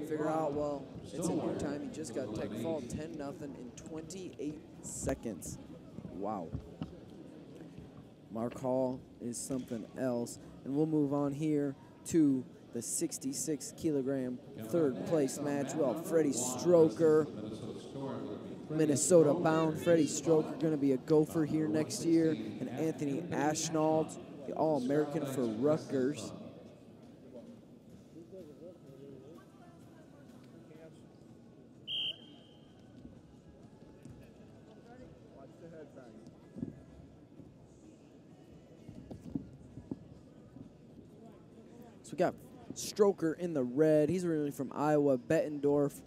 figure out, well, it's in your time. He just got tech fall 10-0 in 28 seconds. Wow. Mark Hall is something else. And we'll move on here to the 66-kilogram third-place match. Well, Fredy Stroker, Minnesota bound. Fredy Stroker going to be a gopher here next year. And Anthony Ashnault, the All-American for Rutgers. So we got Stroker in the red. He's originally from Iowa, Bettendorf.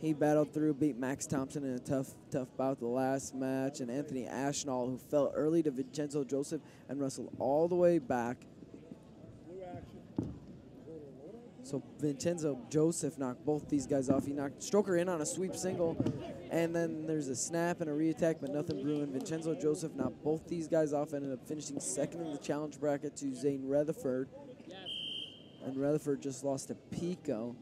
He battled through, beat Max Thompson in a tough bout the last match. And Anthony Ashnault, who fell early to Vincenzo Joseph and wrestled all the way back. So Vincenzo Joseph knocked both these guys off. He knocked Stroker in on a sweep single. And then there's a snap and a reattack, but nothing brewing. Vincenzo Joseph knocked both these guys off, ended up finishing second in the challenge bracket to Zane Rutherford. And Rutherford just lost to Pico.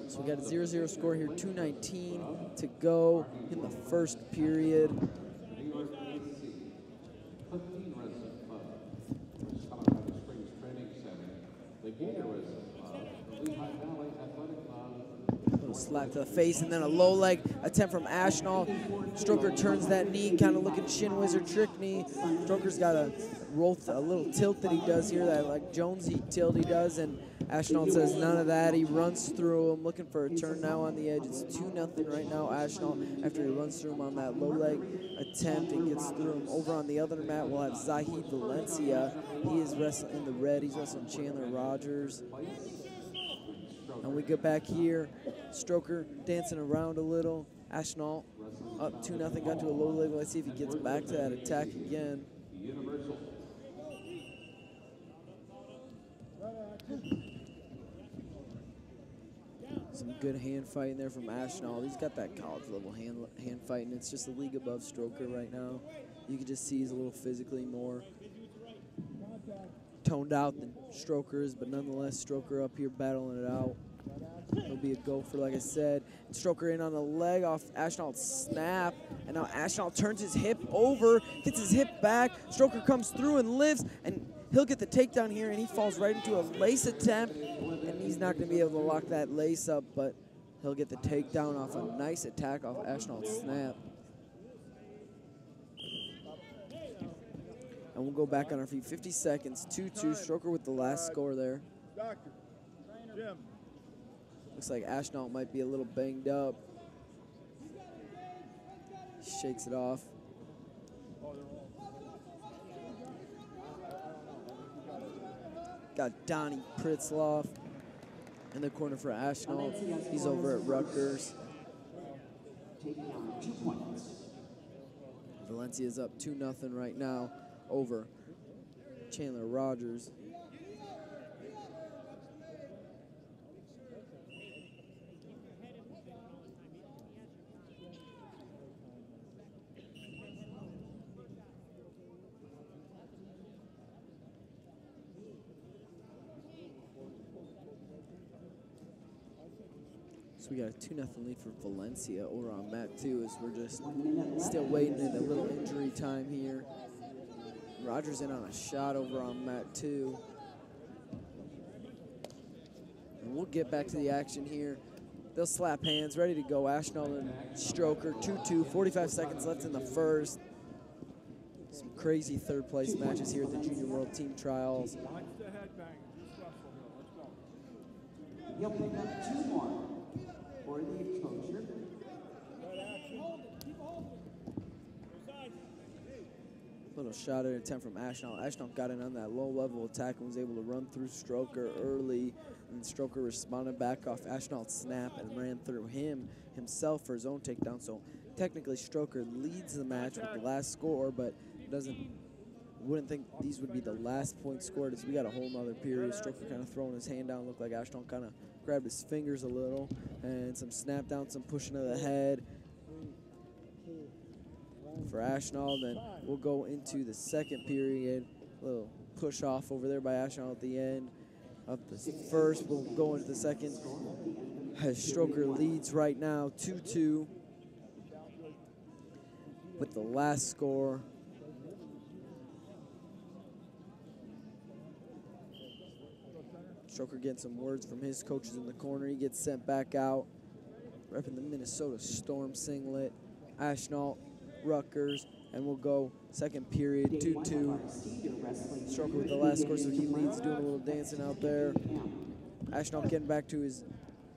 So we got a 0-0 score here, 2:19 to go in the first period. Little slap to the face and then a low leg attempt from Ashnault. Stroker turns that knee, kind of looking shin wizard trick knee. Stroker's got a little tilt that he does here, that like Jonesy tilt he does, and Ashnault says none of that. He runs through him, looking for a turn now on the edge. It's 2-0 right now. Ashnault, after he runs through him on that low leg attempt and gets through him. Over on the other mat, we'll have Zahid Valencia. He is wrestling in the red. He's wrestling Chandler Rogers. And we get back here. Stroker dancing around a little. Ashnault up 2-0, got to a low leg. Let's see if he gets back to that attack again. Some good hand fighting there from Ashnault. He's got that college level hand fighting. It's just a league above Stroker right now. You can just see he's a little physically more toned out than Stroker is, but nonetheless, Stroker up here battling it out. It'll be a gopher, like I said. Stroker in on the leg off Ashnault's snap, and now Ashnault turns his hip over, gets his hip back. Stroker comes through and lifts, and he'll get the takedown here, and he falls right into a lace attempt, and he's not going to be able to lock that lace up, but he'll get the takedown off a nice attack off Ashnault's snap. And we'll go back on our feet. 50 seconds, 2-2. Stroker with the last score there. Doctor, Jim. Looks like Ashnault might be a little banged up. Shakes it off. Got Donnie Pritzloff in the corner for Ashnault. He's over at Rutgers. Valencia's up 2-0 right now over Chandler Rogers. So we got a 2-0 lead for Valencia over on mat 2 as we're just still waiting in a little injury time here. Rogers in on a shot over on mat 2. And we'll get back to the action here. They'll slap hands, ready to go. Ashnault and Stroker, 2-2, 45 seconds left in the first. Some crazy third place matches here at the Junior World Team Trials. You'll pick up 2 more for the exposure. Little shot at attempt from Ashnault. Ashnault got in on that low level attack and was able to run through Stroker early. And Stroker responded back off Ashnault's snap and ran through himself for his own takedown. So technically Stroker leads the match with the last score, but wouldn't think these would be the last point scored as we got a whole nother period. Stroker kind of throwing his hand down, looked like Ashnault kind of grabbed his fingers a little, and some snap down, some pushing of the head for Ashnault. Then we'll go into the second period. Little push off over there by Ashnault at the end of the first. We'll go into the second. As Stroker leads right now 2-2 with the last score. Stroker getting some words from his coaches in the corner. He gets sent back out. Repping the Minnesota Storm singlet. Ashnault, Rutgers, and we'll go second period 2-2. Stroker with the last score, so he leads, doing a little dancing out there. Ashnault getting back to his,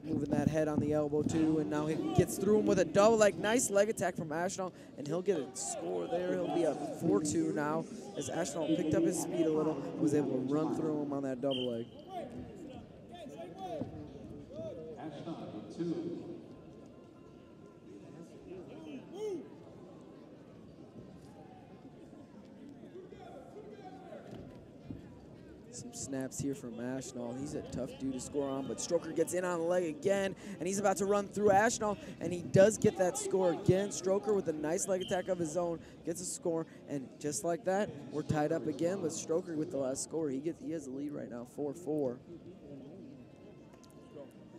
moving that head on the elbow too, and now he gets through him with a double leg. Nice leg attack from Ashnault, and he'll get a score there. He'll be up 4-2 now, as Ashnault picked up his speed a little, was able to run through him on that double leg. Ashnault, 2. Some snaps here from Ashnault. He's a tough dude to score on, but Stroker gets in on the leg again, and he's about to run through Ashnault, and he does get that score again. Stroker with a nice leg attack of his own gets a score, and just like that, we're tied up again with Stroker with the last score. He has the lead right now, 4-4.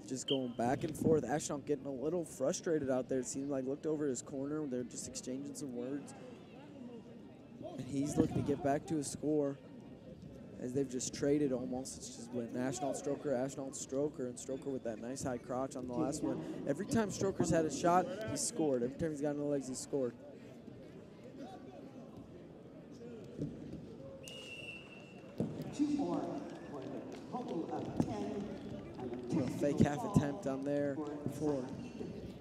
Just going back and forth. Ashnault getting a little frustrated out there. It seemed like looked over his corner. They're just exchanging some words, and he's looking to get back to his score, as they've just traded almost. It's just went Ashnault, Stroker, and Stroker with that nice high crotch on the last one. Every time Stroker's had a shot, he's scored. Every time he's got no legs, he's scored. Two more for a total of 10. A fake half attempt on there for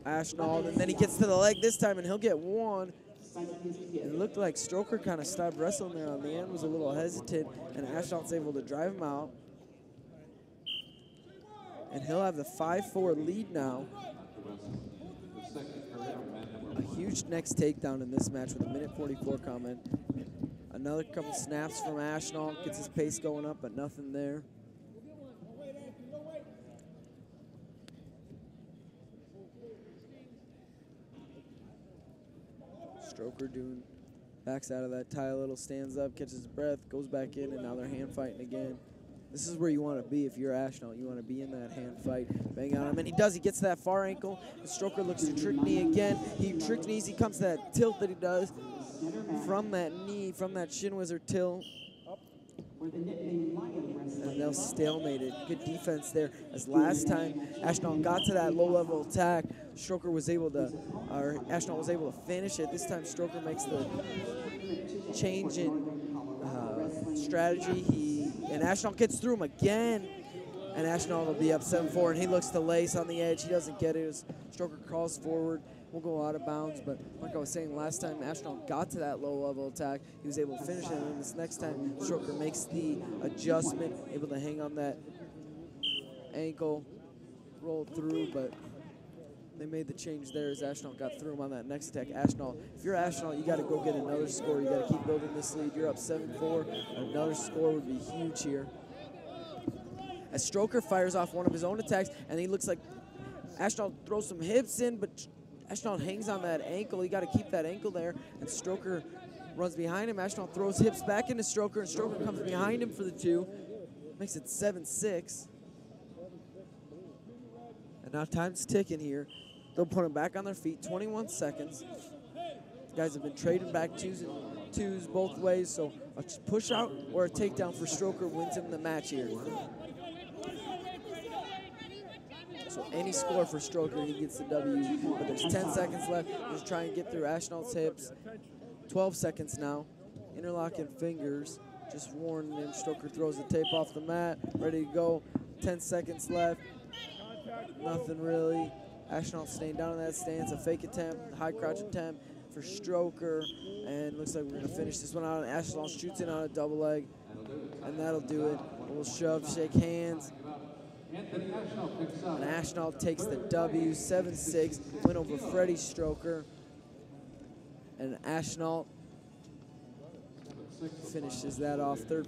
Ashnault, and then he gets to the leg this time, and he'll get one. It looked like Stroker kind of stopped wrestling there on the end, was a little hesitant, and Ashnault's able to drive him out. And he'll have the 5-4 lead now. A huge next takedown in this match with a minute 44 comment. Another couple snaps from Ashnault, gets his pace going up, but nothing there. Stroker doing, backs out of that tie a little, stands up, catches his breath, goes back in, and now they're hand fighting again. This is where you want to be if you're Ashnault. You want to be in that hand fight, bang on him, and he does. He gets to that far ankle. The Stroker looks to trick knee again. He trick knees. He comes to that tilt that he does from that knee, from that shin wizard tilt. And they'll stalemate it. Good defense there. As last time Ashnault got to that low-level attack, Stroker was able to, or Ashnault was able to finish it. This time Stroker makes the change in strategy. And Ashnault gets through him again. And Ashnault will be up 7-4, and he looks to lace on the edge. He doesn't get it as Stroker crawls forward. We'll go out of bounds, but like I was saying, last time Ashnault got to that low-level attack, he was able to finish it, and this next time, Stroker makes the adjustment, able to hang on that ankle, roll through, but they made the change there as Ashnault got through him on that next attack. Ashnault, if you're Ashnault, you got to go get another score. You got to keep building this lead. You're up 7-4. Another score would be huge here. As Stroker fires off one of his own attacks, and he looks like Ashnault throws some hips in, but Ashnault hangs on that ankle. You got to keep that ankle there, and Stroker runs behind him. Ashnault throws hips back into Stroker, and Stroker comes behind him for the 2. Makes it 7-6. And now time's ticking here. They'll put them back on their feet, 21 seconds. Guys have been trading back twos both ways, so a push out or a takedown for Stroker wins him the match here. So any score for Stroker, he gets the W. But there's 10 seconds left. Just try and get through Ashnault's hips. 12 seconds now. Interlocking fingers. Just warning him. Stroker throws the tape off the mat. Ready to go. 10 seconds left. Nothing really. Ashnault staying down in that stance. A fake attempt. High crouch attempt for Stroker. And looks like we're going to finish this one out. And Ashnault shoots in on a double leg. And that'll do it. A little shove, shake hands. And Ashnault takes the W, 7-6, win over Fredy Stroker. And Ashnault finishes that off. Third